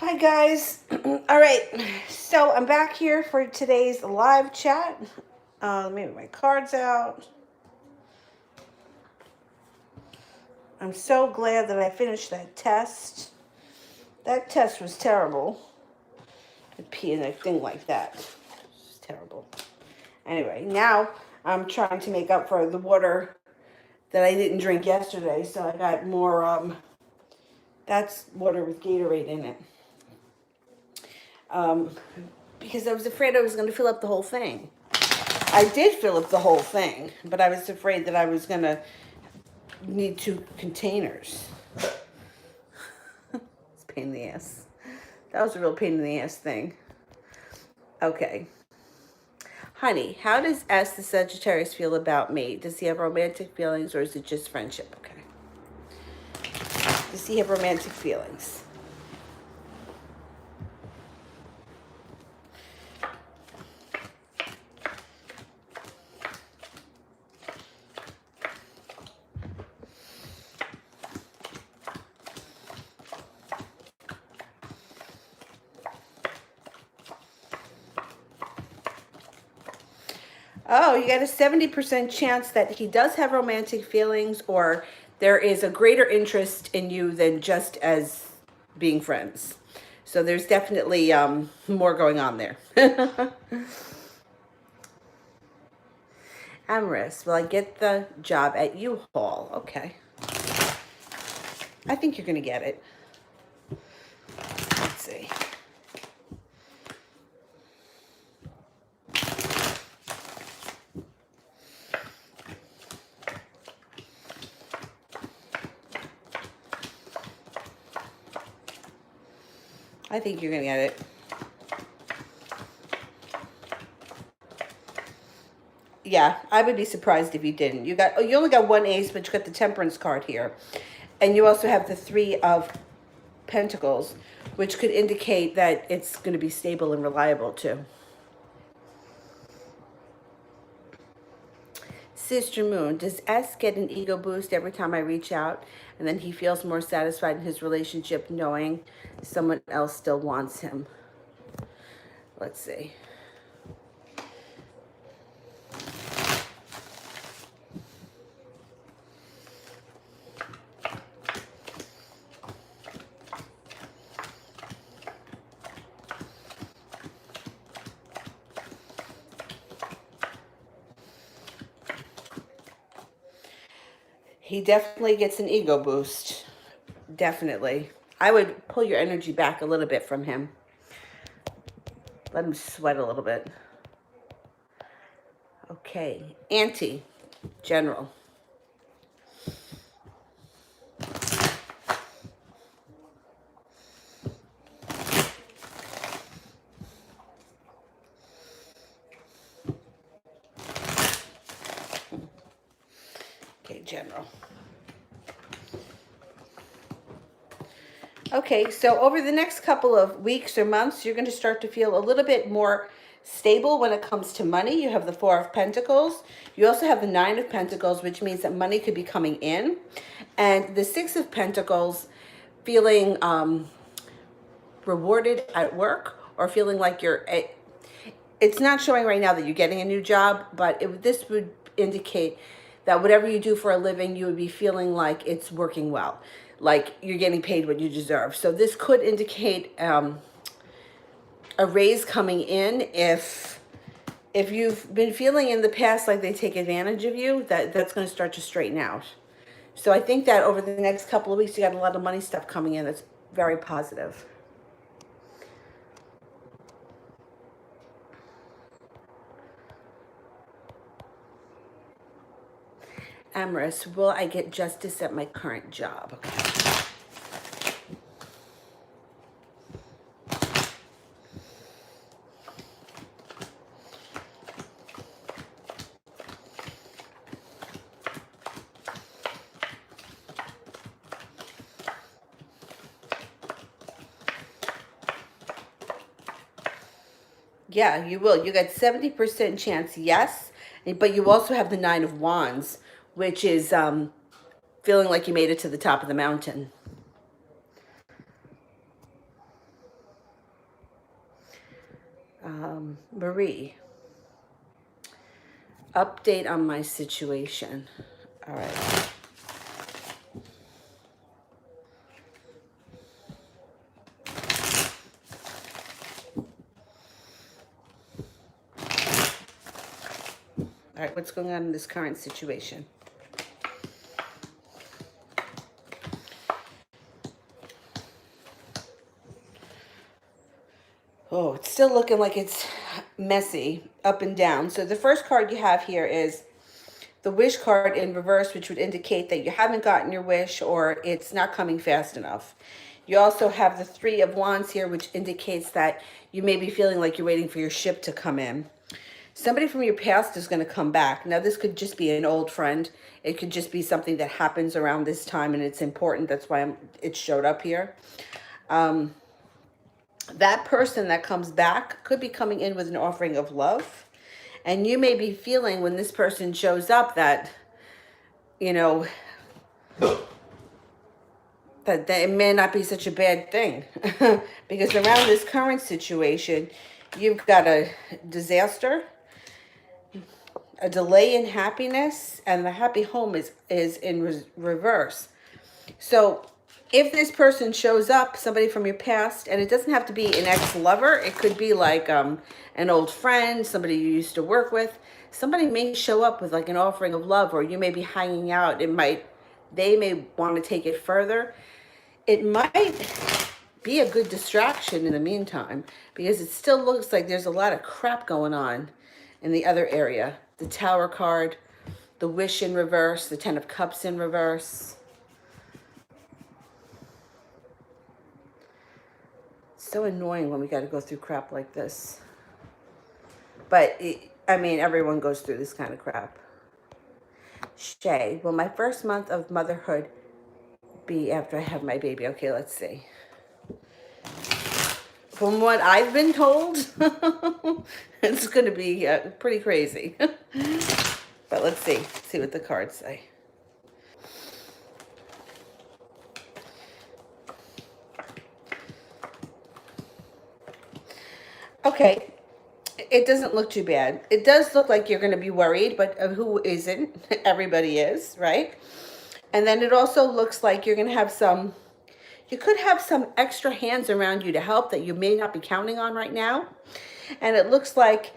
Hi guys. All right, so I'm back here for today's live chat. Let me get my cards out. I'm so glad that I finished that test. That test was terrible. To pee in a thing like that. It's terrible. Anyway, now I'm trying to make up for the water that I didn't drink yesterday, so I got more. That's water with Gatorade in it. Um, because I was afraid I was going to fill up the whole thing. I did fill up the whole thing, but I was afraid that I was going to need 2 containers. It's a pain in the ass. That was a real pain in the ass thing. Okay. Honey, how does S the Sagittarius feel about me? Does he have romantic feelings or is it just friendship? Okay. Does he have romantic feelings? Oh, you got a 70% chance that he does have romantic feelings or there is a greater interest in you than just as being friends. So there's definitely more going on there. Amorous, will I get the job at U-Haul? Okay. I think you're going to get it. Let's see. I think you're going to get it. Yeah, I would be surprised if you didn't. You only got one ace, but you got the temperance card here. And you also have the 3 of Pentacles, which could indicate that it's going to be stable and reliable too. Sister Moon, does S get an ego boost every time I reach out? And then he feels more satisfied in his relationship knowing someone else still wants him. Let's see. He definitely gets an ego boost. Definitely. I would pull your energy back a little bit from him. Let him sweat a little bit. Okay. Auntie, general. Okay, general. Okay, so over the next couple of weeks or months, you're going to start to feel a little bit more stable when it comes to money. You have the 4 of Pentacles. You also have the 9 of Pentacles, which means that money could be coming in. And the 6 of Pentacles, feeling rewarded at work or feeling like it's not showing right now that you're getting a new job, but this would indicate that whatever you do for a living, you would be feeling like it's working well, like you're getting paid what you deserve. So this could indicate a raise coming in if you've been feeling in the past like they take advantage of you, that's going to start to straighten out. So I think that over the next couple of weeks, you got a lot of money stuff coming in that's very positive. Amorous, will I get justice at my current job? Okay. Yeah, you will. You got 70% chance, yes, but you also have the 9 of Wands, which is feeling like you made it to the top of the mountain. Marie, update on my situation. All right. All right, what's going on in this current situation? Oh, it's still looking like it's messy, up and down. So the first card you have here is the wish card in reverse, which would indicate that you haven't gotten your wish or it's not coming fast enough. You also have the Three of Wands here, which indicates that you may be feeling like you're waiting for your ship to come in. Somebody from your past is going to come back. Now, this could just be an old friend. It could just be something that happens around this time and it's important. That's why it showed up here. That person that comes back could be coming in with an offering of love. And you may be feeling when this person shows up that, you know, that it may not be such a bad thing. Because around this current situation, you've got a disaster, a delay in happiness, and the happy home is in reverse. So if this person shows up, somebody from your past, and it doesn't have to be an ex-lover, it could be like an old friend, somebody you used to work with. Somebody may show up with like an offering of love, or you may be hanging out. They may want to take it further. It might be a good distraction in the meantime, because it still looks like there's a lot of crap going on in the other area. The Tower card, the Wish in reverse, the Ten of Cups in reverse. So annoying when we got to go through crap like this. But, I mean, everyone goes through this kind of crap. Shay, will my first month of motherhood be after I have my baby? Okay, let's see. From what I've been told, it's going to be pretty crazy. But let's see what the cards say. Okay, it doesn't look too bad. It does look like you're going to be worried, but who isn't? Everybody is, right? And then it also looks like you're going to have you could have some extra hands around you to help that you may not be counting on right now. And it looks like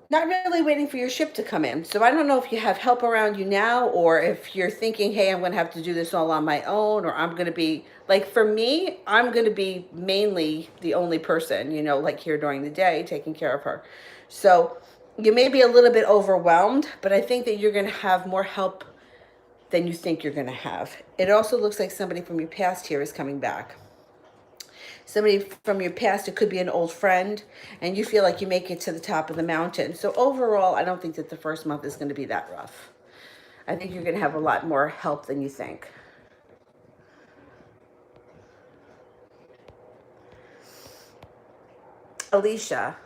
not really waiting for your ship to come in. So I don't know if you have help around you now, or if you're thinking, hey, I'm going to have to do this all on my own, or I'm going to be, like for me, I'm going to be mainly the only person, you know, like here during the day, taking care of her. So you may be a little bit overwhelmed, but I think that you're going to have more help than you think you're going to have. It also looks like somebody from your past here is coming back. Somebody from your past, it could be an old friend, and you feel like you make it to the top of the mountain. So overall, I don't think that the first month is going to be that rough. I think you're going to have a lot more help than you think. Alicia,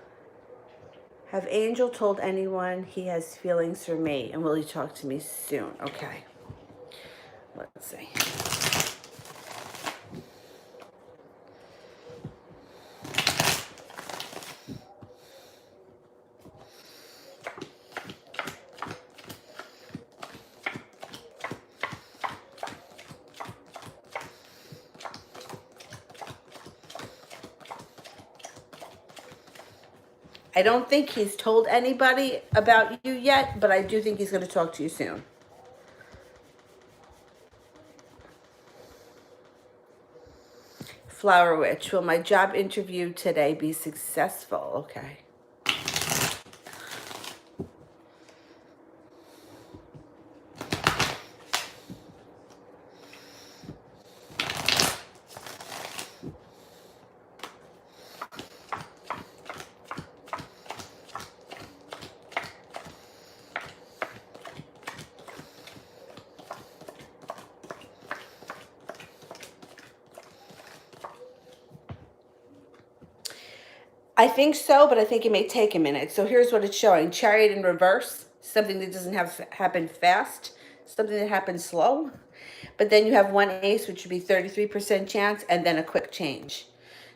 have Angel told anyone he has feelings for me, and will he talk to me soon? Okay. Let's see. I don't think he's told anybody about you yet, but I do think he's going to talk to you soon. Flower Witch, will my job interview today be successful? Okay. I think so, but I think it may take a minute. So here's what it's showing. Chariot in reverse, something that doesn't have to happen fast, something that happens slow. But then you have one ace, which would be 33% chance, and then a quick change.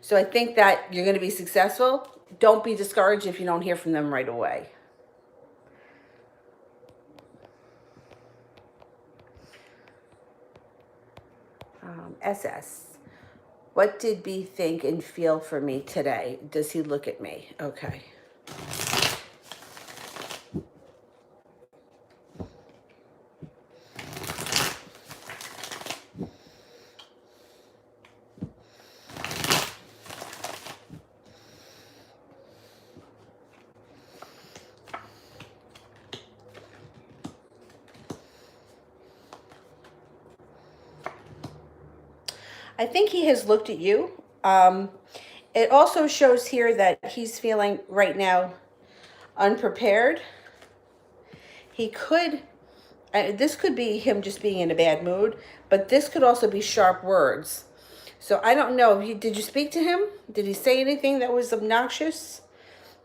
So I think that you're going to be successful. don't be discouraged if you don't hear from them right away. SS. What did B think and feel for me today? Does he look at me? Okay. I think he has looked at you. It also shows here that he's feeling right now unprepared. He could, this could be him just being in a bad mood, but this could also be sharp words. So I don't know. Did you speak to him? Did he say anything that was obnoxious?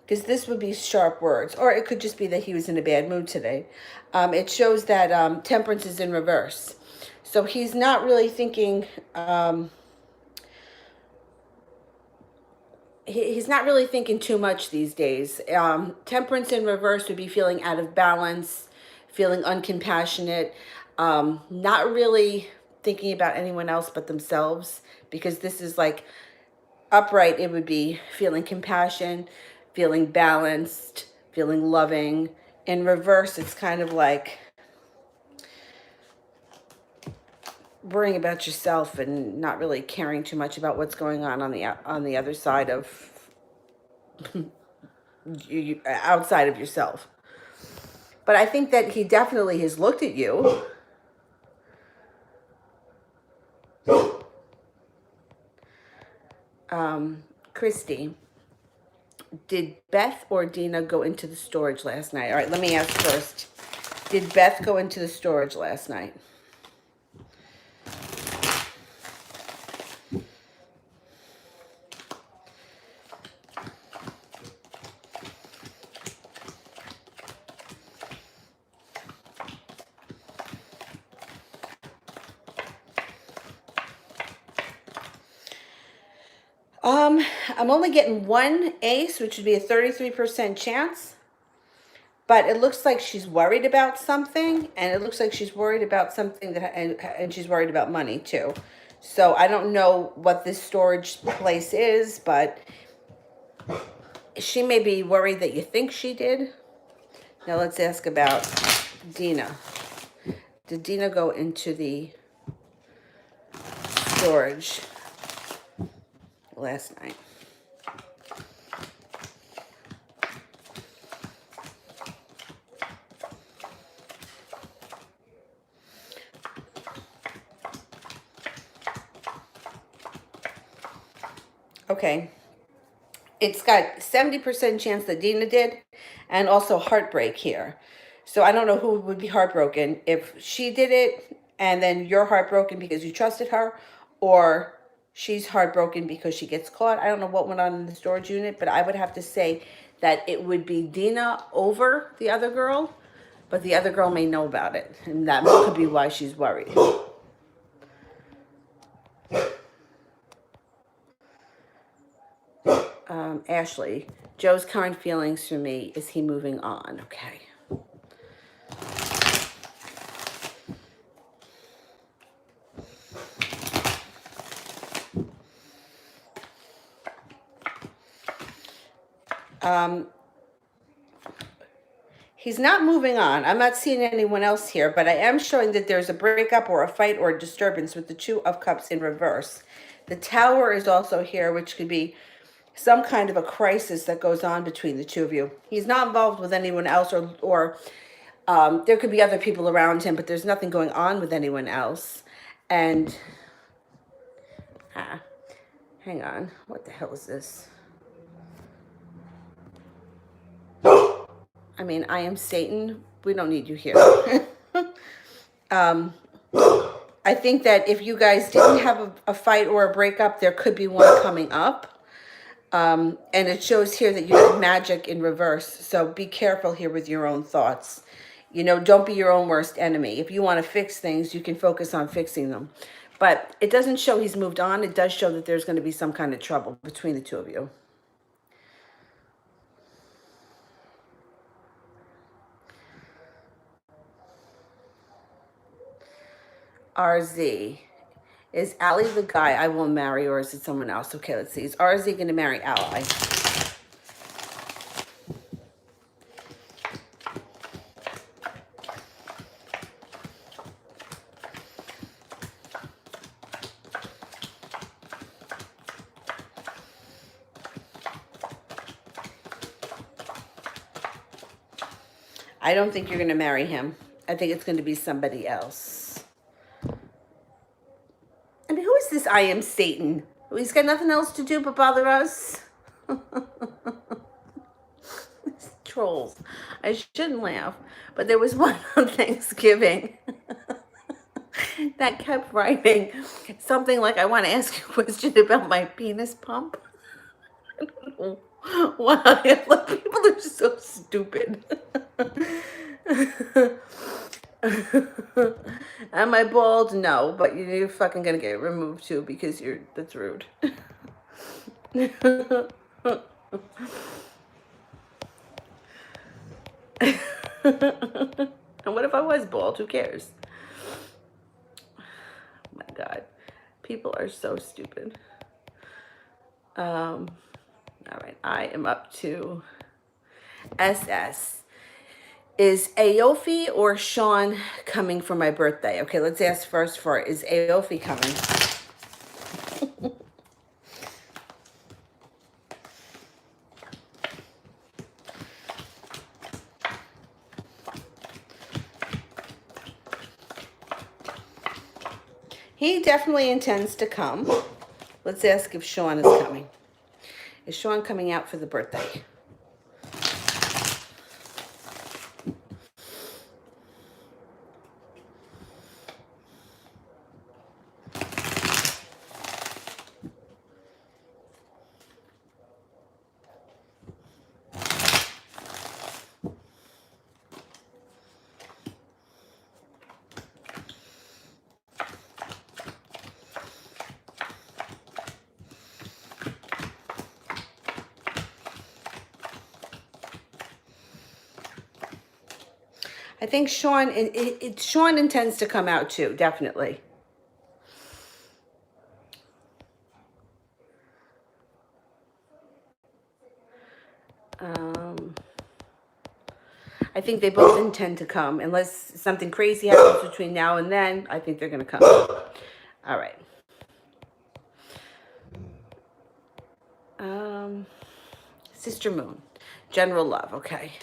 Because this would be sharp words. Or it could just be that he was in a bad mood today. It shows that temperance is in reverse. So he's not really thinking, he's not really thinking too much these days. Temperance in reverse would be feeling out of balance, feeling uncompassionate, not really thinking about anyone else but themselves, because this is like upright, it would be feeling compassion, feeling balanced, feeling loving. In reverse, it's kind of like worrying about yourself and not really caring too much about what's going on the other side of outside of yourself. But I think that he definitely has looked at you. Christy, did Beth or Dina go into the storage last night? All right, let me ask first. Did Beth go into the storage last night? I'm only getting one ace, which would be a 33% chance. But it looks like she's worried about something, and it looks like she's worried about something that, and she's worried about money too. So I don't know what this storage place is, but she may be worried that you think she did. Now let's ask about Dina. Did Dina go into the storage last night? Okay. It's got 70% chance that Dina did, and also heartbreak here. So I don't know who would be heartbroken, if she did it and then you're heartbroken because you trusted her, or she's heartbroken because she gets caught. I don't know what went on in the storage unit, but I would have to say that it would be Dina over the other girl, but the other girl may know about it, and that could be why she's worried. Ashley, Joe's current feelings for me, is he moving on? Okay. He's not moving on. I'm not seeing anyone else here, but I am showing that there's a breakup or a fight or a disturbance with the Two of Cups in reverse. The Tower is also here, which could be some kind of a crisis that goes on between the two of you. He's not involved with anyone else, or there could be other people around him, but there's nothing going on with anyone else. And, hang on. What the hell is this? I mean, I am Satan. We don't need you here. I think that if you guys didn't have a fight or a breakup, there could be one coming up. And it shows here that you have magic in reverse. So be careful here with your own thoughts. You know, don't be your own worst enemy. If you want to fix things, you can focus on fixing them. But it doesn't show he's moved on. It does show that there's going to be some kind of trouble between the two of you. RZ. Is Allie the guy I will marry, or is it someone else? Okay, let's see. Is RZ going to marry Allie? I don't think you're going to marry him. I think it's going to be somebody else. I mean, who is this I am Satan? He's got nothing else to do but bother us. Trolls. I shouldn't laugh, but there was one on Thanksgiving that kept writing something like, I want to ask you a question about my penis pump. I don't know why. Like, people are so stupid. Am I bald? No, but you're fucking gonna get it removed too because that's rude. And what if I was bald? Who cares? Oh my God. People are so stupid. All right, I am up to SS. Is Aofi or Sean coming for my birthday? Okay, let's ask first for, is Aofi coming? He definitely intends to come. Let's ask if Sean is coming. Is Sean coming out for the birthday? I think Sean, Sean intends to come out too, definitely. I think they both intend to come. Unless something crazy happens between now and then, I think they're going to come. All right. Sister Moon. General love, okay.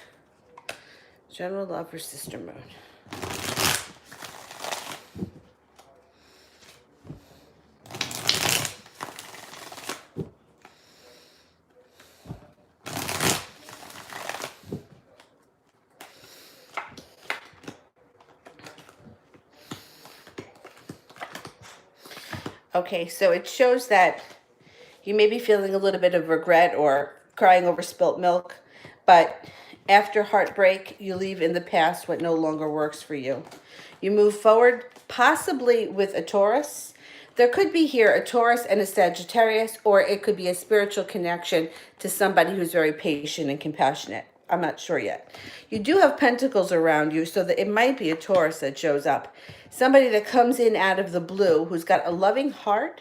General love for Sister Moon. Okay, so it shows that you may be feeling a little bit of regret or crying over spilt milk, but after heartbreak, you leave in the past what no longer works for you. You move forward, possibly with a Taurus. There could be here a Taurus and a Sagittarius, or it could be a spiritual connection to somebody who's very patient and compassionate. I'm not sure yet. You do have pentacles around you, so that it might be a Taurus that shows up. Somebody that comes in out of the blue who's got a loving heart.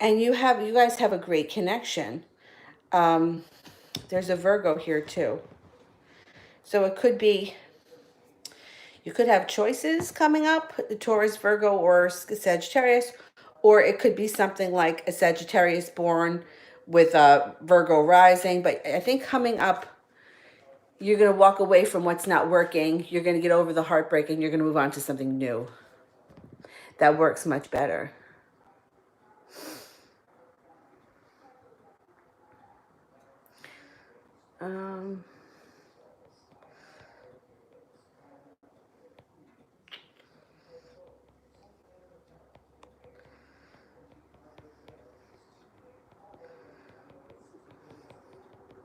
And you guys have a great connection. There's a Virgo here too. So it could be, you could have choices coming up, Taurus, Virgo, or Sagittarius, or it could be something like a Sagittarius born with a Virgo rising. But I think coming up, you're going to walk away from what's not working. You're going to get over the heartbreak and you're going to move on to something new that works much better.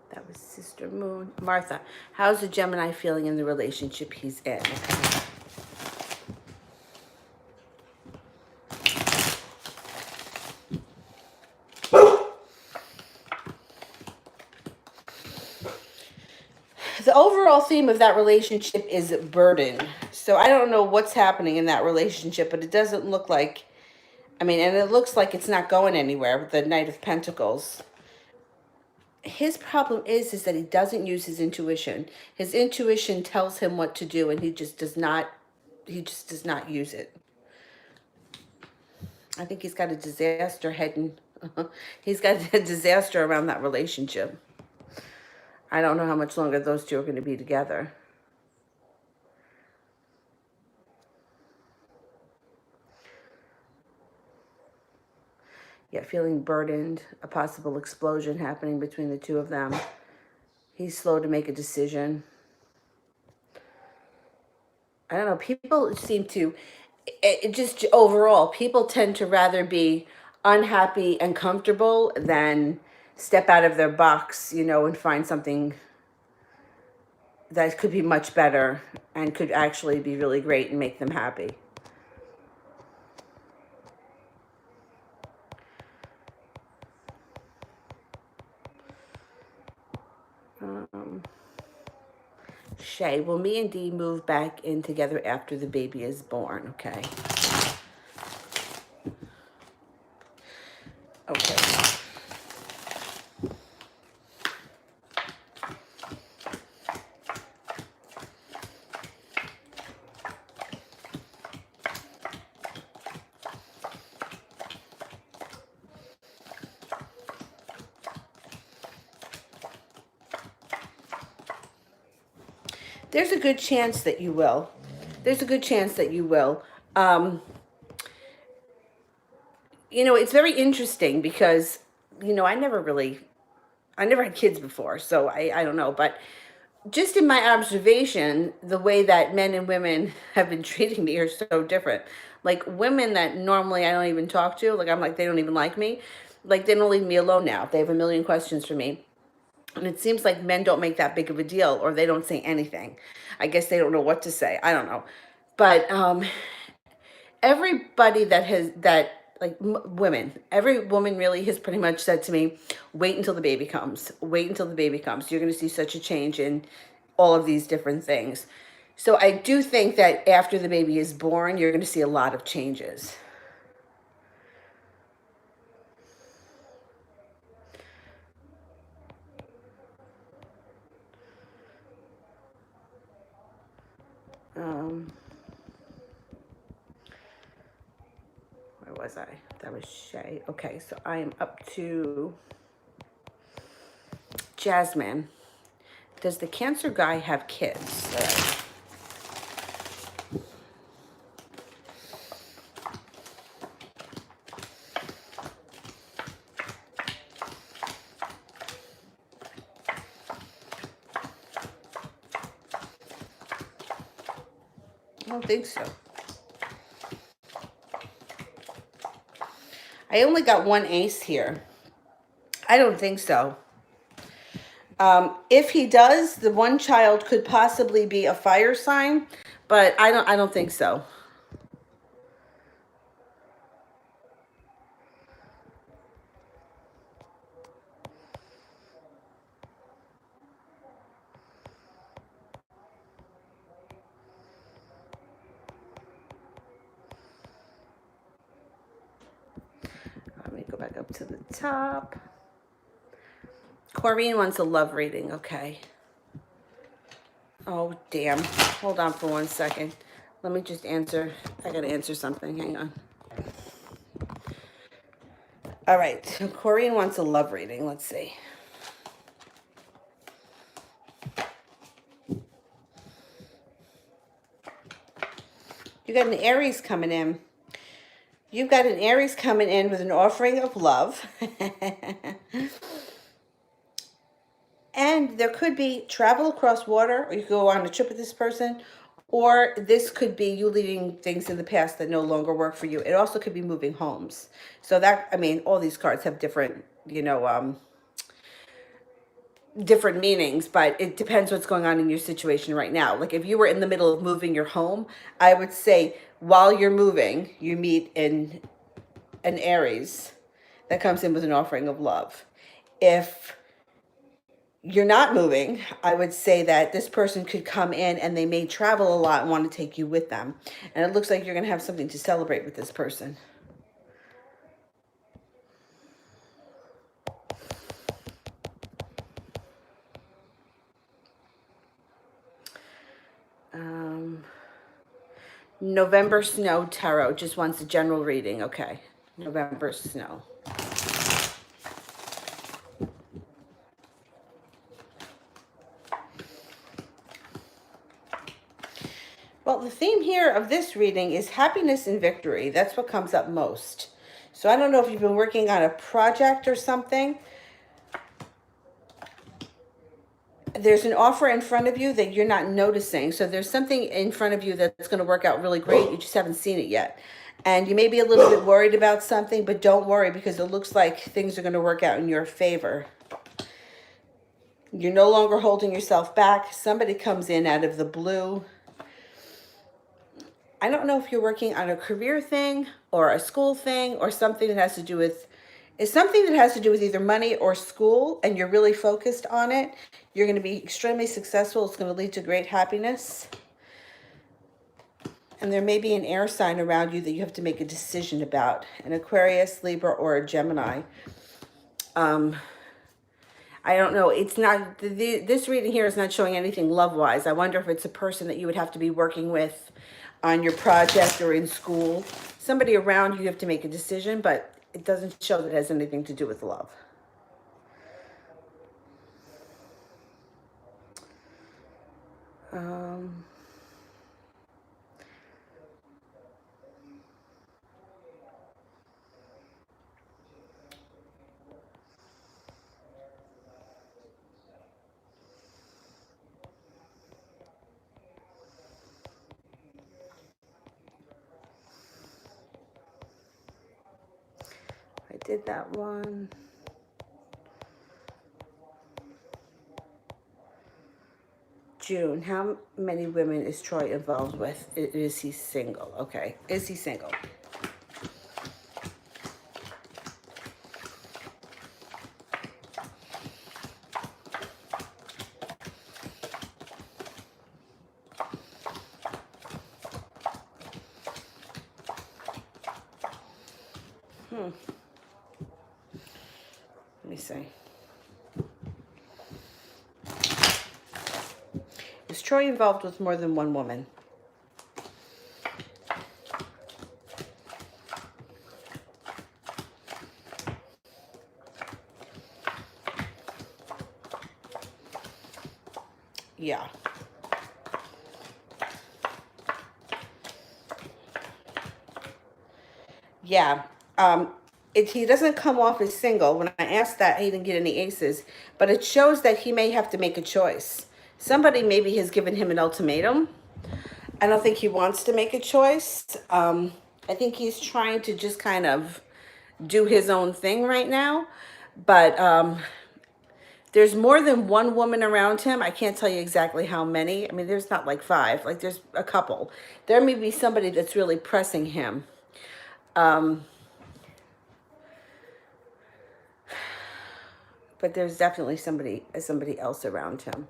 That was Sister Moon. Martha, how's the Gemini feeling in the relationship he's in? The overall theme of that relationship is burden. So I don't know what's happening in that relationship, but it doesn't look like, I mean, and it looks like it's not going anywhere with the Knight of Pentacles. His problem is that he doesn't use his intuition. His intuition tells him what to do, and he just does not use it. I think he's got a disaster heading. He's got a disaster around that relationship. I don't know how much longer those two are going to be together. Yeah, feeling burdened, a possible explosion happening between the two of them. He's slow to make a decision. I don't know, people seem to, just overall, people tend to rather be unhappy and comfortable than step out of their box, and find something that could be much better and could actually be really great and make them happy. Shay, will me and Dee move back in together after the baby is born? Okay. Okay. There's a good chance that you will. There's a good chance that you will. It's very interesting because, I never had kids before, so I don't know. But just in my observation, the way that men and women have been treating me are so different. Like women that normally I don't even talk to, like I'm like, they don't even like me. Like they don't leave me alone now. They have a million questions for me. And it seems like men don't make that big of a deal or they don't say anything. I guess they don't know what to say. I don't know. But everybody that has that like women, every woman really has pretty much said to me, wait until the baby comes. Wait until the baby comes. You're going to see such a change in all of these different things. So I do think that after the baby is born, you're going to see a lot of changes. Where was I? That was Shay. Okay, so I am up to Jasmine. Does the Cancer guy have kids? I don't think so. I only got one ace here. I don't think so. If he does, the one child could possibly be a fire sign, but I don't think so. Let me go back up to the top. Corrine wants a love reading. Okay. Oh, damn. Hold on for 1 second. Let me just answer. I got to answer something. Hang on. All right. Corrine wants a love reading. Let's see. You got an Aries coming in. You've got an Aries coming in with an offering of love. And there could be travel across water, or you could go on a trip with this person, or this could be you leaving things in the past that no longer work for you. It also could be moving homes. So that, I mean, all these cards have different, different meanings, but it depends what's going on in your situation right now. Like if you were in the middle of moving your home, I would say while you're moving, you meet in an Aries that comes in with an offering of love. If you're not moving, I would say that this person could come in and they may travel a lot and want to take you with them. And it looks like you're going to have something to celebrate with this person. November Snow Tarot just wants a general reading. Okay. November Snow. Well, the theme here of this reading is happiness and victory. That's what comes up most. So I don't know if you've been working on a project or something. There's an offer in front of you that you're not noticing. So there's something in front of you that's going to work out really great. You just haven't seen it yet. And you may be a little bit worried about something, but don't worry because it looks like things are going to work out in your favor. You're no longer holding yourself back. Somebody comes in out of the blue. I don't know if you're working on a career thing or a school thing or something that has to do with, it's something that has to do with either money or school, and you're really focused on it. You're going to be extremely successful. It's going to lead to great happiness. And there may be an air sign around you that you have to make a decision about, an Aquarius, Libra, or a Gemini. I don't know. It's not, this reading here is not showing anything love-wise. I wonder if it's a person that you would have to be working with on your project or in school. Somebody around you have to make a decision, but it doesn't show that it has anything to do with love. I did that one. June, how many women is Troy involved with? Is he single? Okay, is he single? Let me see. Is Troy involved with more than one woman? Yeah. Yeah. He doesn't come off as single. When I asked that, he didn't get any aces, but it shows that he may have to make a choice. Somebody maybe has given him an ultimatum. I don't think he wants to make a choice. I think he's trying to just kind of do his own thing right now. But there's more than one woman around him. I can't tell you exactly how many. I mean, there's not like five. Like, there's a couple. There may be somebody that's really pressing him. But there's definitely somebody else around him.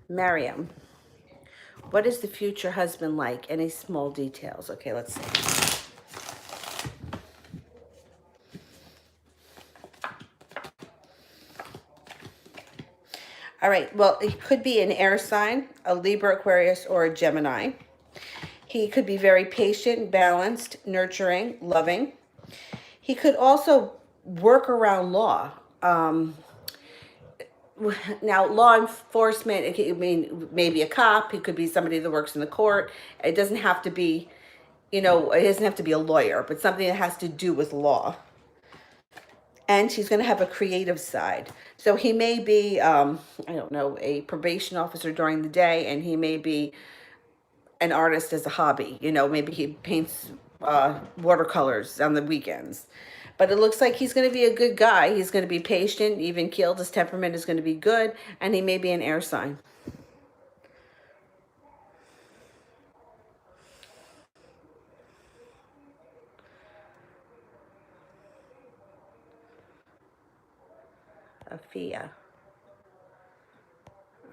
Miriam, what is the future husband like? Any small details? Okay, let's see. All right, well, it could be an air sign, a Libra, Aquarius, or a Gemini. He could be very patient, balanced, nurturing, loving. He could also work around law. Now, law enforcement, I mean, maybe a cop. He could be somebody that works in the court. It doesn't have to be, it doesn't have to be a lawyer, but something that has to do with law. And she's going to have a creative side. So he may be, I don't know, a probation officer during the day, and he may be an artist as a hobby. Maybe he paints watercolors on the weekends. But it looks like he's going to be a good guy. He's going to be patient, even keeled. His temperament is going to be good, and he may be an air sign. Afia.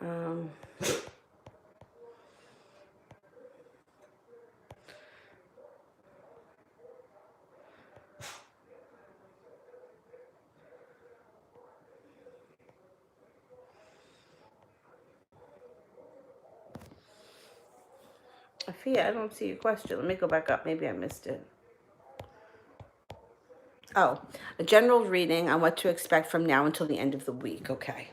Um, Afia, I don't see your question. Let me go back up. Maybe I missed it. Oh, a general reading on what to expect from now until the end of the week. Okay.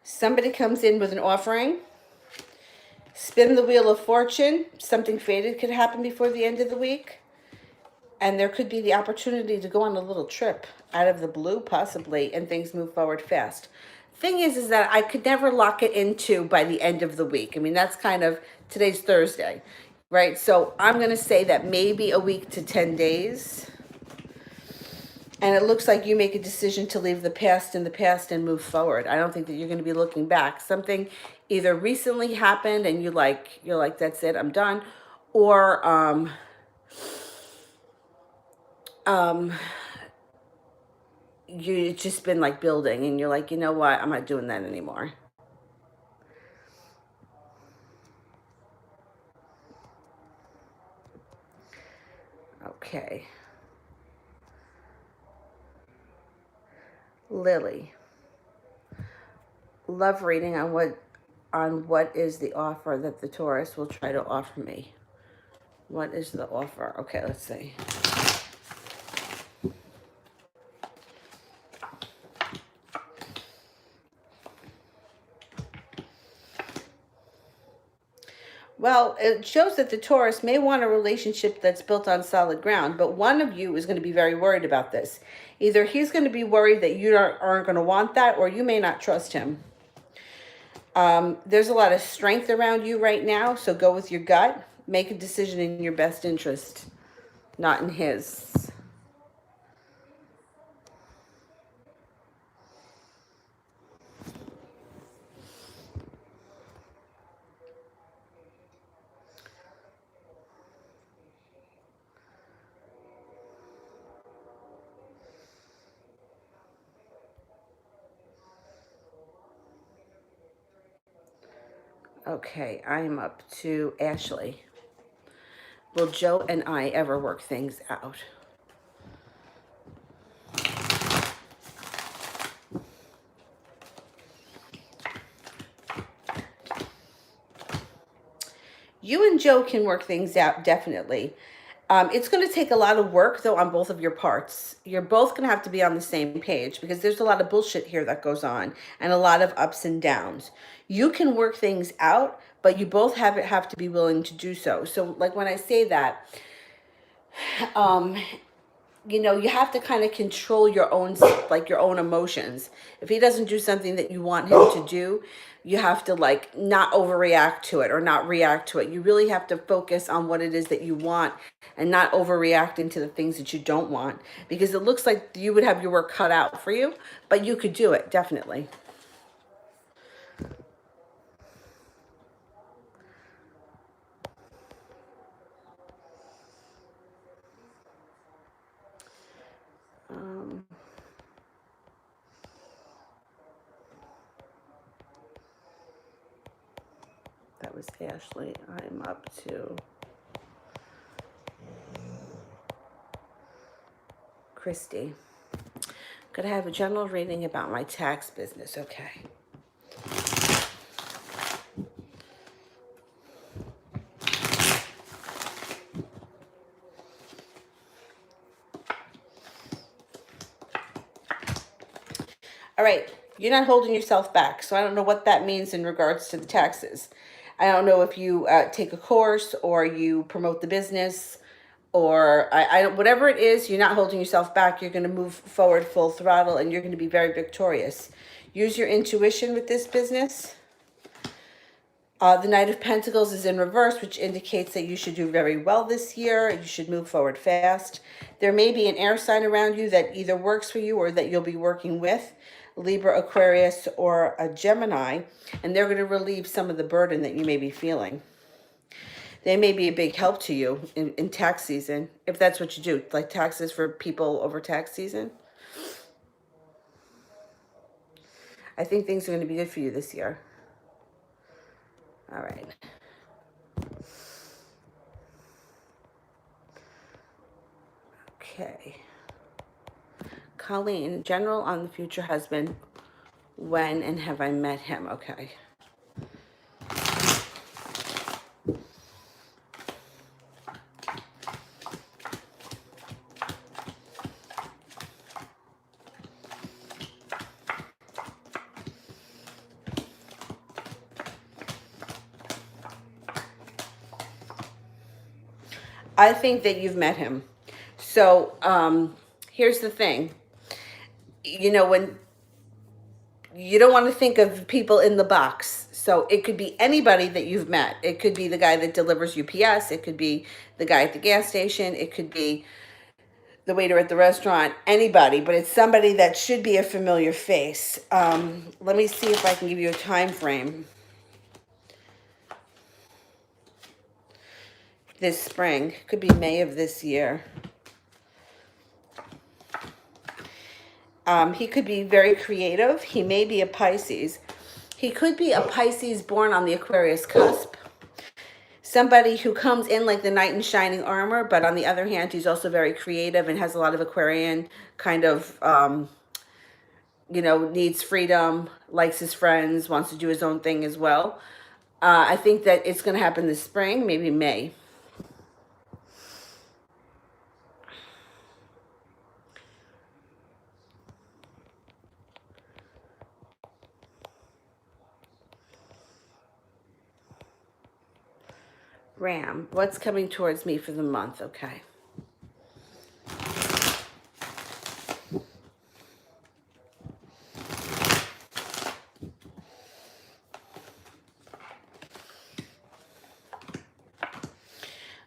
Somebody comes in with an offering. Spin the wheel of fortune. Something fated could happen before the end of the week. And there could be the opportunity to go on a little trip out of the blue, possibly, and things move forward fast. Thing is that I could never lock it into by the end of the week. I mean, that's kind of, today's Thursday, right? So I'm going to say that maybe a week to 10 days. And it looks like you make a decision to leave the past in the past and move forward. I don't think that you're going to be looking back. Something either recently happened and you're like, that's it, I'm done. Or, you've just been like building and you're like, you know what, I'm not doing that anymore. Okay. Lily. Love reading on what is the offer that the Taurus will try to offer me. What is the offer? Okay, let's see. Well, it shows that the Taurus may want a relationship that's built on solid ground, but one of you is going to be very worried about this. Either he's going to be worried that you aren't going to want that, or you may not trust him. There's a lot of strength around you right now, so go with your gut. Make a decision in your best interest, not in his. Okay, I'm up to Ashley. Will Joe and I ever work things out? You and Joe can work things out, definitely. It's going to take a lot of work, though, on both of your parts. You're both going to have to be on the same page because there's a lot of bullshit here that goes on and a lot of ups and downs. You can work things out, but you both have to be willing to do so. So, like when I say that, um, you have to kind of control your own, like your own emotions. If he doesn't do something that you want him to do, you have to like not overreact to it or not react to it. You really have to focus on what it is that you want and not overreacting to the things that you don't want, because it looks like you would have your work cut out for you, but you could do it, definitely. Um, that was Ashley. I'm up to Christy. Gonna have a general reading about my tax business. Okay. All right, you're not holding yourself back. So I don't know what that means in regards to the taxes. I don't know if you take a course or you promote the business, or I don't, whatever it is, you're not holding yourself back. You're going to move forward full throttle and you're going to be very victorious. Use your intuition with this business. The Knight of Pentacles is in reverse, which indicates that you should do very well this year. You should move forward fast. There may be an air sign around you that either works for you or that you'll be working with, Libra, Aquarius, or a Gemini, and they're going to relieve some of the burden that you may be feeling. They may be a big help to you in tax season, if that's what you do, like taxes for people over tax season. I think things are going to be good for you this year. All right. Okay. Colleen, general on the future husband. When and have I met him? Okay. I think that you've met him. So here's the thing. You know, when you don't want to think of people in the box. So it could be anybody that you've met. It could be the guy that delivers UPS. It could be the guy at the gas station. It could be the waiter at the restaurant. Anybody, but it's somebody that should be a familiar face. Let me see if I can give you a time frame. This spring, could be May of this year. He could be very creative. He may be a Pisces. He could be a Pisces born on the Aquarius cusp. Somebody who comes in like the knight in shining armor, but on the other hand, he's also very creative and has a lot of Aquarian kind of, needs freedom, likes his friends, wants to do his own thing as well. I think that it's going to happen this spring, maybe May. Ram, what's coming towards me for the month? Okay.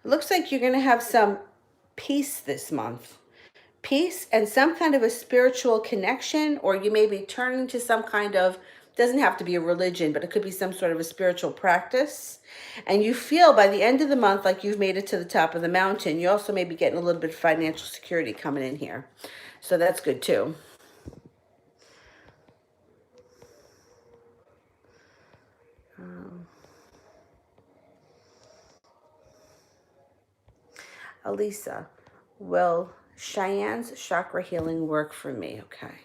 Looks like you're going to have some peace this month. Peace and some kind of a spiritual connection, or you may be turning to some kind of, doesn't have to be a religion, but it could be some sort of a spiritual practice. And you feel by the end of the month like you've made it to the top of the mountain. You also may be getting a little bit of financial security coming in here. So that's good too. Elisa, will Cheyenne's chakra healing work for me? Okay.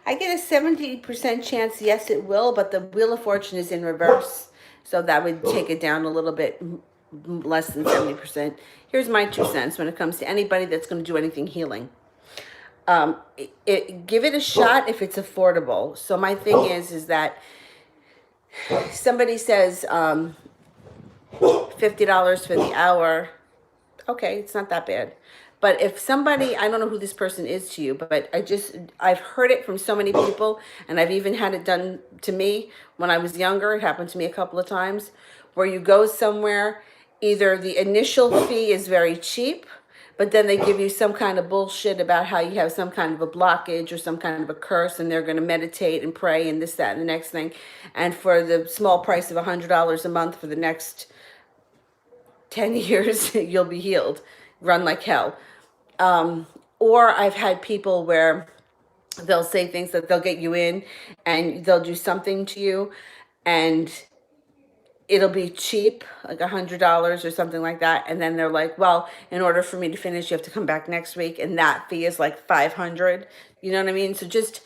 I get a 70% chance, yes, it will, but the Wheel of Fortune is in reverse. So that would take it down a little bit, less than 70%. Here's my 2 cents when it comes to anybody that's going to do anything healing. Give it a shot if it's affordable. So my thing is that somebody says $50 for the hour. Okay, it's not that bad. But if somebody, I don't know who this person is to you, but I've heard it from so many people, and I've even had it done to me when I was younger. It happened to me a couple of times, where you go somewhere, either the initial fee is very cheap, but then they give you some kind of bullshit about how you have some kind of a blockage or some kind of a curse, and they're going to meditate and pray and this, that, and the next thing. And for the small price of $100 a month for the next 10 years, you'll be healed. Run like hell. Or I've had people where they'll say things that they'll get you in and they'll do something to you and it'll be cheap, like $100 or something like that. And then they're like, well, in order for me to finish, you have to come back next week. And that fee is like $500. You know what I mean? So just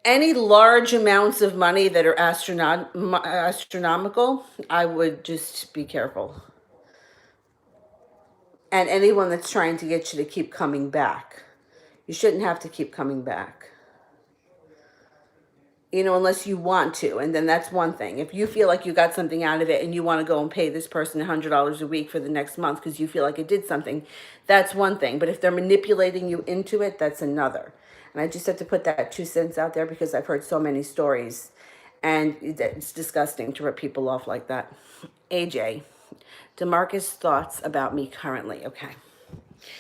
any large amounts of money that are astronomical, I would just be careful. And anyone that's trying to get you to keep coming back. You shouldn't have to keep coming back. unless you want to. And then that's one thing. If you feel like you got something out of it and you want to go and pay this person $100 a week for the next month because you feel like it did something, that's one thing. But if they're manipulating you into it, that's another. And I just have to put that 2 cents out there because I've heard so many stories and it's disgusting to rip people off like that. AJ, DeMarcus, thoughts about me currently. Okay.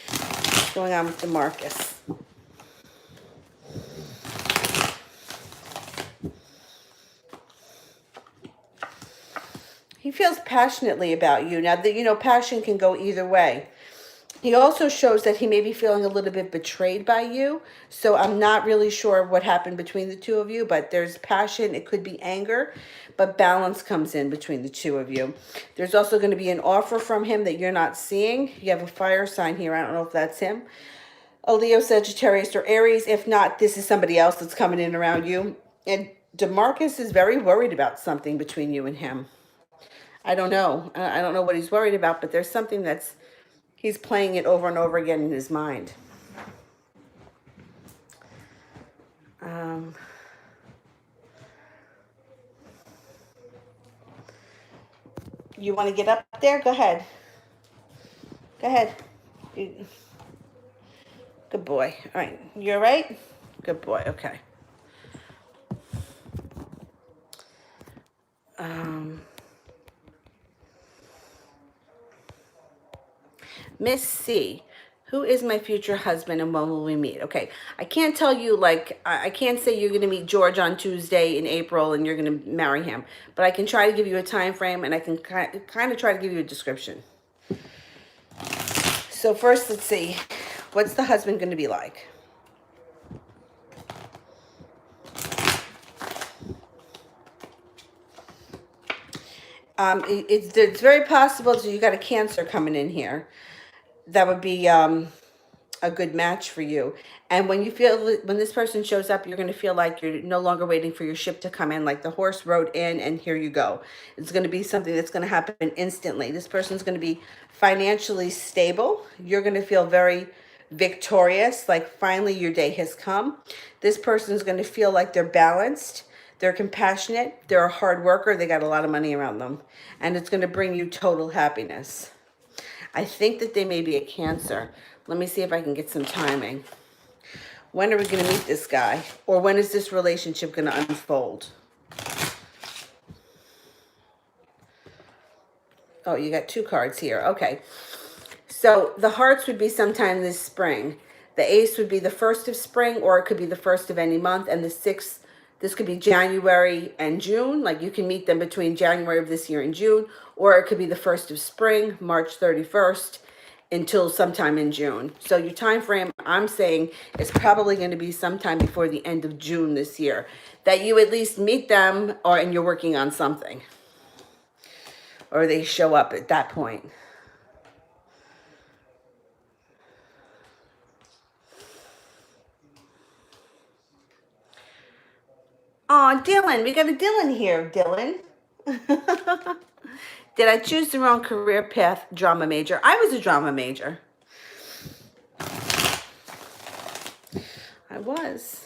What's going on with DeMarcus? He feels passionately about you. Now, that passion can go either way. He also shows that he may be feeling a little bit betrayed by you. So I'm not really sure what happened between the two of you, but there's passion. It could be anger, but balance comes in between the two of you. There's also going to be an offer from him that you're not seeing. You have a fire sign here. I don't know if that's him. A Leo, Sagittarius, or Aries. If not, this is somebody else that's coming in around you. And DeMarcus is very worried about something between you and him. I don't know. I don't know what he's worried about, but there's something he's playing it over and over again in his mind. You want to get up there? Go ahead. Go ahead. Good boy. All right. You're right? Good boy. Okay. Miss C, who is my future husband and when will we meet? Okay, I can't tell you, I can't say you're going to meet George on Tuesday in April and you're going to marry him. But I can try to give you a time frame and I can kind of try to give you a description. So first, let's see. What's the husband going to be like? It's very possible that you got a Cancer coming in here. That would be a good match for you. And when this person shows up, you're going to feel like you're no longer waiting for your ship to come in, like the horse rode in and here you go. It's going to be something that's going to happen instantly. This person's going to be financially stable. You're going to feel very victorious, like finally your day has come. This person's going to feel like they're balanced. They're compassionate. They're a hard worker. They got a lot of money around them. And it's going to bring you total happiness. I think that they may be a Cancer. Let me see if I can get some timing. When are we going to meet this guy? Or when is this relationship going to unfold? Oh, you got 2 cards here. Okay. So the hearts would be sometime this spring. The ace would be the 1st of spring, or it could be the 1st of any month. And the 6th, this could be January and June. Like you can meet them between January of this year and June, or it could be the 1st of spring, March 31st, until sometime in June. So your time frame, I'm saying, is probably going to be sometime before the end of June this year, that you at least meet them, and you're working on something, or they show up at that point. Oh, Dylan, we got a Dylan here, Dylan. Did I choose the wrong career path, drama major? I was a drama major. I was.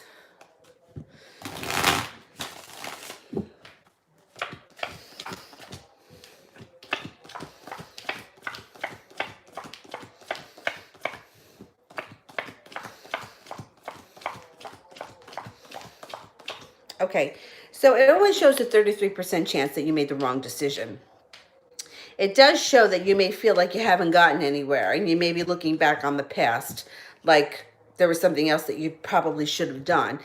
Okay, so it only shows a 33% chance that you made the wrong decision. It does show that you may feel like you haven't gotten anywhere and you may be looking back on the past like there was something else that you probably should have done.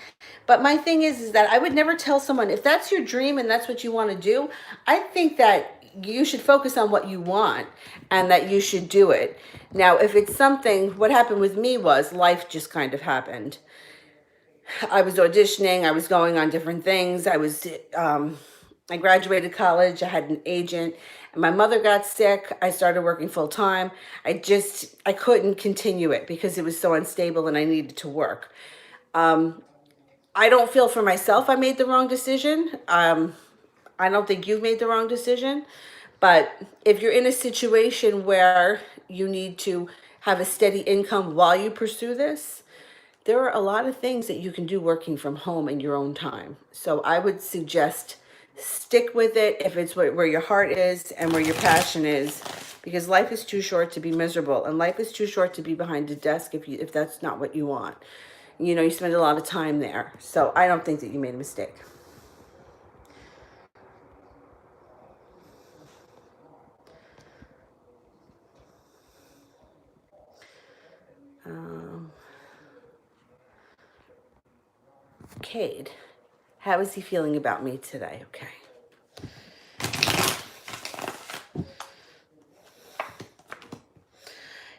But my thing is that I would never tell someone, if that's your dream and that's what you want to do, I think that you should focus on what you want and that you should do it. Now, if it's something, what happened with me was life just kind of happened. I was auditioning, I was going on different things. I graduated college, I had an agent, and my mother got sick. I started working full time. I couldn't continue it because it was so unstable and I needed to work. I don't feel for myself I made the wrong decision. I don't think you've made the wrong decision. But if you're in a situation where you need to have a steady income while you pursue this, there are a lot of things that you can do working from home in your own time. So I would suggest stick with it if it's where your heart is and where your passion is, because life is too short to be miserable, and life is too short to be behind a desk if that's not what you want. You know, you spend a lot of time there. So I don't think that you made a mistake. Cade, how is he feeling about me today? Okay.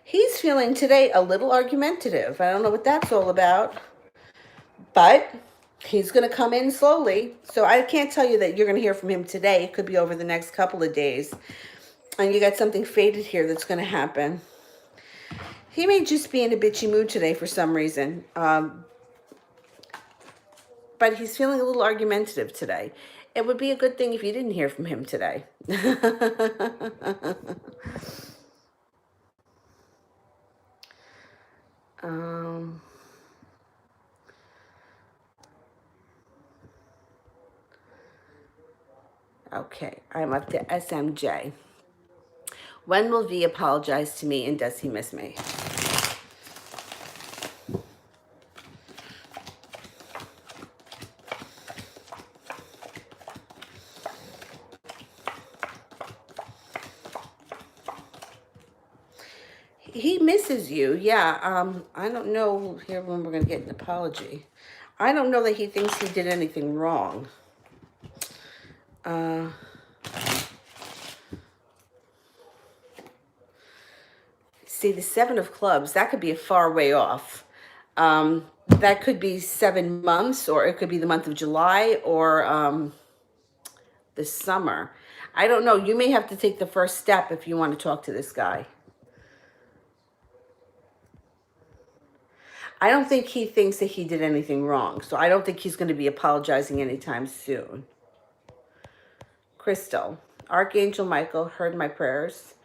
He's feeling today a little argumentative. I don't know what that's all about, but he's going to come in slowly. So I can't tell you that you're going to hear from him today. It could be over the next couple of days. And you got something fated here that's going to happen. He may just be in a bitchy mood today for some reason. But he's feeling a little argumentative today. It would be a good thing if you didn't hear from him today. Okay, I'm up to SMJ. When will V apologize to me, and does he miss me? He misses you, yeah. I don't know here when we're going to get an apology. I don't know that he thinks he did anything wrong. See, the 7 of clubs, that could be a far way off. That could be 7 months, or it could be the month of July, or the summer. I don't know. You may have to take the first step if you want to talk to this guy. I don't think he thinks that he did anything wrong, so I don't think he's going to be apologizing anytime soon. Crystal, Archangel Michael heard my prayers.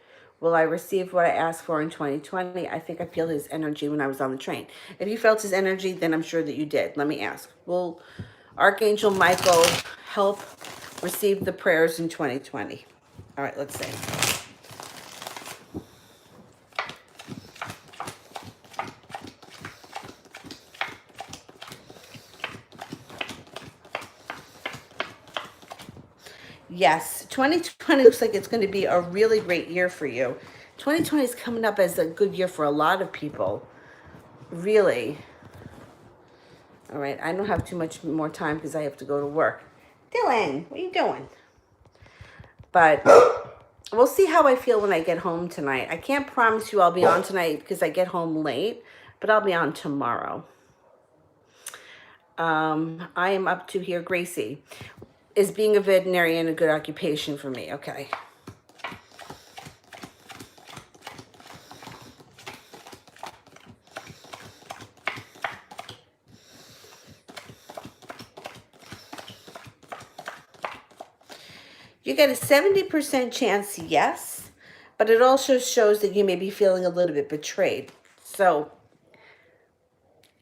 Will I receive what I asked for in 2020? I think I feel his energy when I was on the train. If you felt his energy, then I'm sure that you did. Let me ask. Will Archangel Michael help receive the prayers in 2020? All right, let's see. Yes, 2020 looks like it's going to be a really great year for you. 2020 is coming up as a good year for a lot of people. Really. All right, I don't have too much more time because I have to go to work. Dylan, what are you doing? But we'll see how I feel when I get home tonight. I can't promise you I'll be on tonight because I get home late, but I'll be on tomorrow. I am up to here, Gracie. Is being a veterinarian a good occupation for me? Okay. You get a 70% chance, yes, but it also shows that you may be feeling a little bit betrayed. So,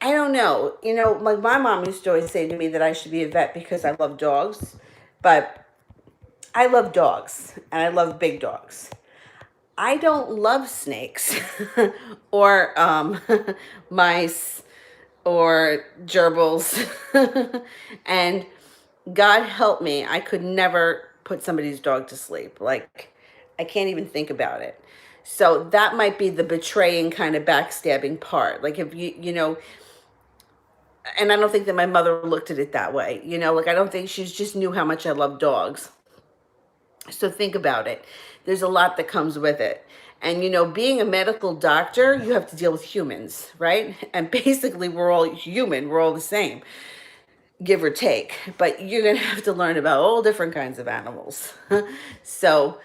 I don't know. You know, like my mom used to always say to me that I should be a vet because I love dogs, but I love dogs and I love big dogs. I don't love snakes or mice or gerbils. And God help me, I could never put somebody's dog to sleep. Like, I can't even think about it. So that might be the betraying kind of backstabbing part. Like if you know, and I don't think that my mother looked at it that way. You know, like I don't think she just knew how much I love dogs. So think about it. There's a lot that comes with it. And you know, being a medical doctor, you have to deal with humans, right? And basically we're all human, we're all the same, give or take. But you're going to have to learn about all different kinds of animals. So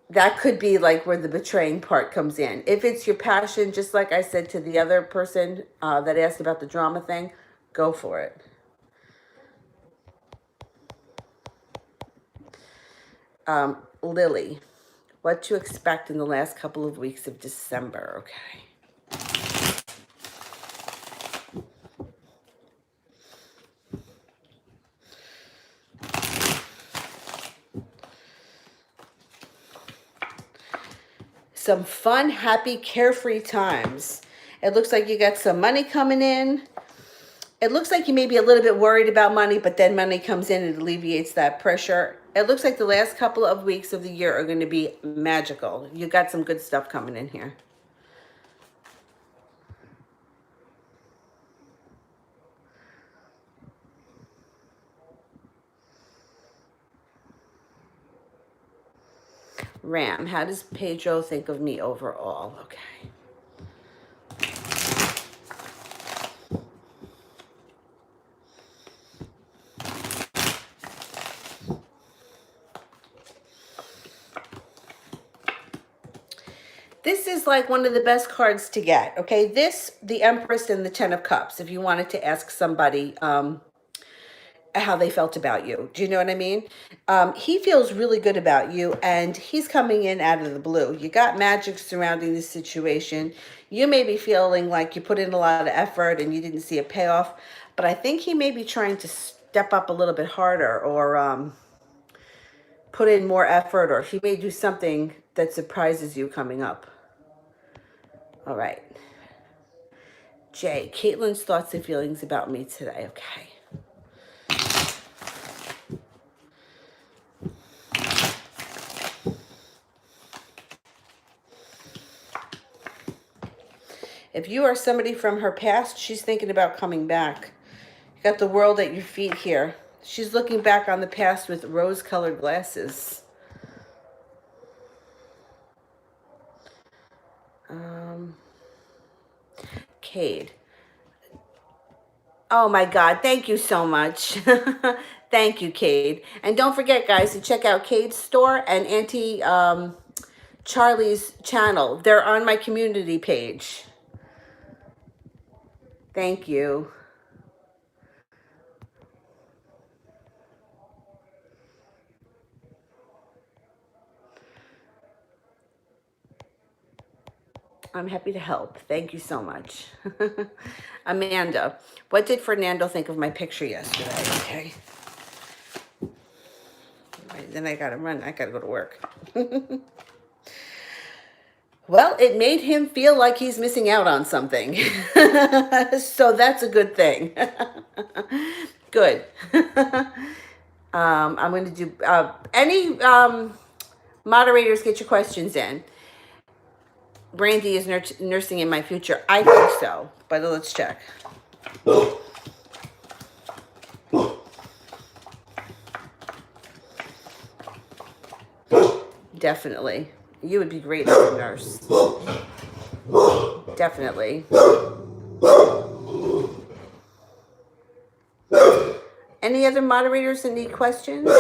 that could be like where the betraying part comes in. If it's your passion, just like I said to the other person that asked about the drama thing, go for it. Lily, what to expect in the last couple of weeks of December, okay? some fun, happy, carefree times. It looks like you got some money coming in. It looks like you may be a little bit worried about money, but then money comes in and alleviates that pressure. It looks like the last couple of weeks of the year are going to be magical. You got some good stuff coming in here. Ram, how does Pedro think of me overall? Okay. This is like one of the best cards to get, okay? This, the Empress and the Ten of Cups, if you wanted to ask somebody how they felt about you. Do you know what I mean? He feels really good about you, and he's coming in out of the blue. You got magic surrounding this situation. You may be feeling like you put in a lot of effort and you didn't see a payoff, but I think he may be trying to step up a little bit harder, or put in more effort, or he may do something that surprises you coming up. All right. Jay, Caitlin's thoughts and feelings about me today. Okay. If you are somebody from her past, she's thinking about coming back. You got the world at your feet here. She's looking back on the past with rose-colored glasses. Cade. Oh my God, thank you so much. Thank you, Cade. And don't forget, guys, to check out Cade's store and Auntie Charlie's channel. They're on my community page. Thank you. I'm happy to help. Thank you so much. Amanda, what did Fernando think of my picture yesterday? Okay. Right, then I gotta run. I gotta go to work. Well, it made him feel like he's missing out on something. So that's a good thing. Good. I'm going to do any moderators, get your questions in. Brandy is nursing in my future. I think so, but let's check. Definitely. You would be great as a nurse. Definitely. Any other moderators that need questions?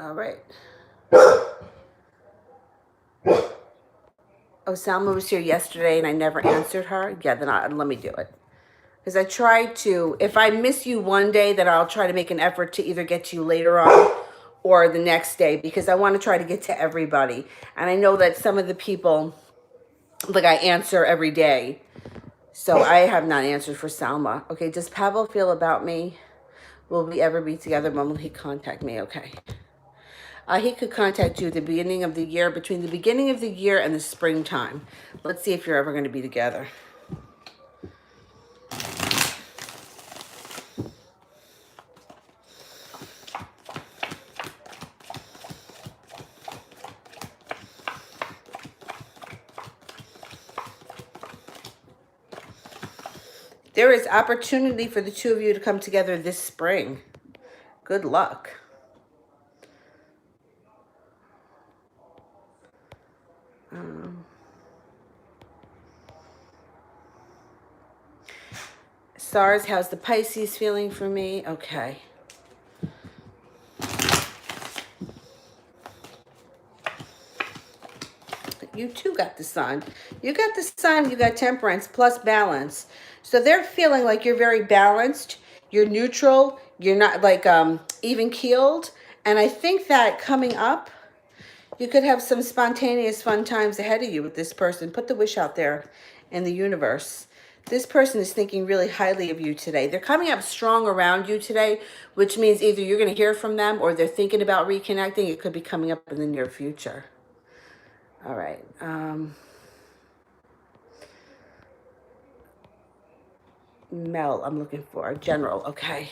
All right. Oh, Salma was here yesterday and I never answered her. Yeah, then let me do it. Because I try to, if I miss you one day, then I'll try to make an effort to either get to you later on or the next day, because I want to try to get to everybody. And I know that some of the people, like, I answer every day. So I have not answered for Salma. Okay, does Pavel feel about me? Will we ever be together? When will he contact me? Okay. He could contact you at the beginning of the year, between the beginning of the year and the springtime. Let's see if you're ever going to be together. There is opportunity for the two of you to come together this spring. Good luck. SARS, how's the Pisces feeling for me? Okay. You too got the sun. You got the sun, you got temperance plus balance. So they're feeling like you're very balanced. You're neutral. You're not like even keeled. And I think that coming up, you could have some spontaneous fun times ahead of you with this person. Put the wish out there in the universe. This person is thinking really highly of you today. They're coming up strong around you today, which means either you're going to hear from them or they're thinking about reconnecting. It could be coming up in the near future. All right. Mel, I'm looking for. General, okay.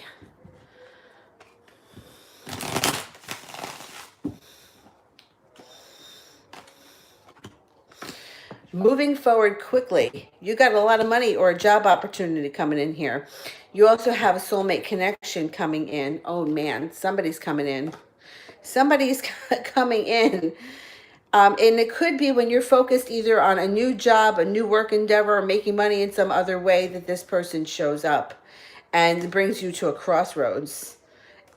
Moving forward quickly. You got a lot of money or a job opportunity coming in here. You also have a soulmate connection coming in. Oh man, somebody's coming in. Somebody's coming in. And it could be when you're focused either on a new job, a new work endeavor, or making money in some other way that this person shows up and brings you to a crossroads.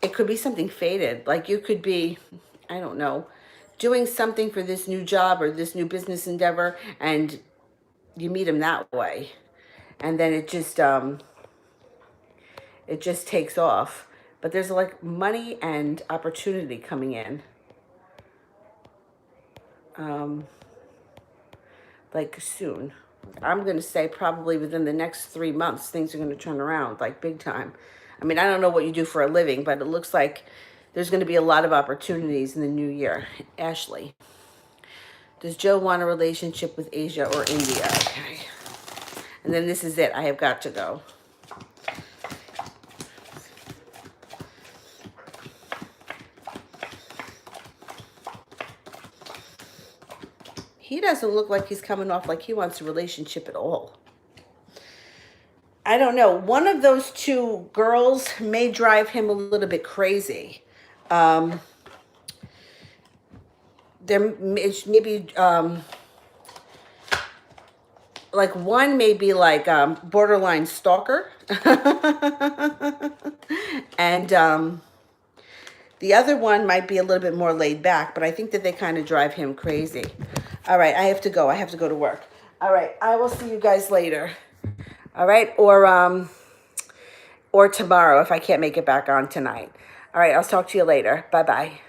It could be something fated. Like you could be, I don't know, doing something for this new job or this new business endeavor, and you meet him that way. And then it just takes off. But there's like money and opportunity coming in. Like soon. I'm going to say probably within the next 3 months, things are going to turn around like big time. I mean, I don't know what you do for a living, but it looks like there's going to be a lot of opportunities in the new year. Ashley. Does Joe want a relationship with Asia or India? Okay. And then this is it. I have got to go. He doesn't look like he's coming off like he wants a relationship at all. I don't know. One of those two girls may drive him a little bit crazy. There maybe like one may be like borderline stalker, and the other one might be a little bit more laid back. But I think that they kind of drive him crazy. All right, I have to go. I have to go to work. All right, I will see you guys later. All right, or tomorrow if I can't make it back on tonight. All right, I'll talk to you later. Bye-bye.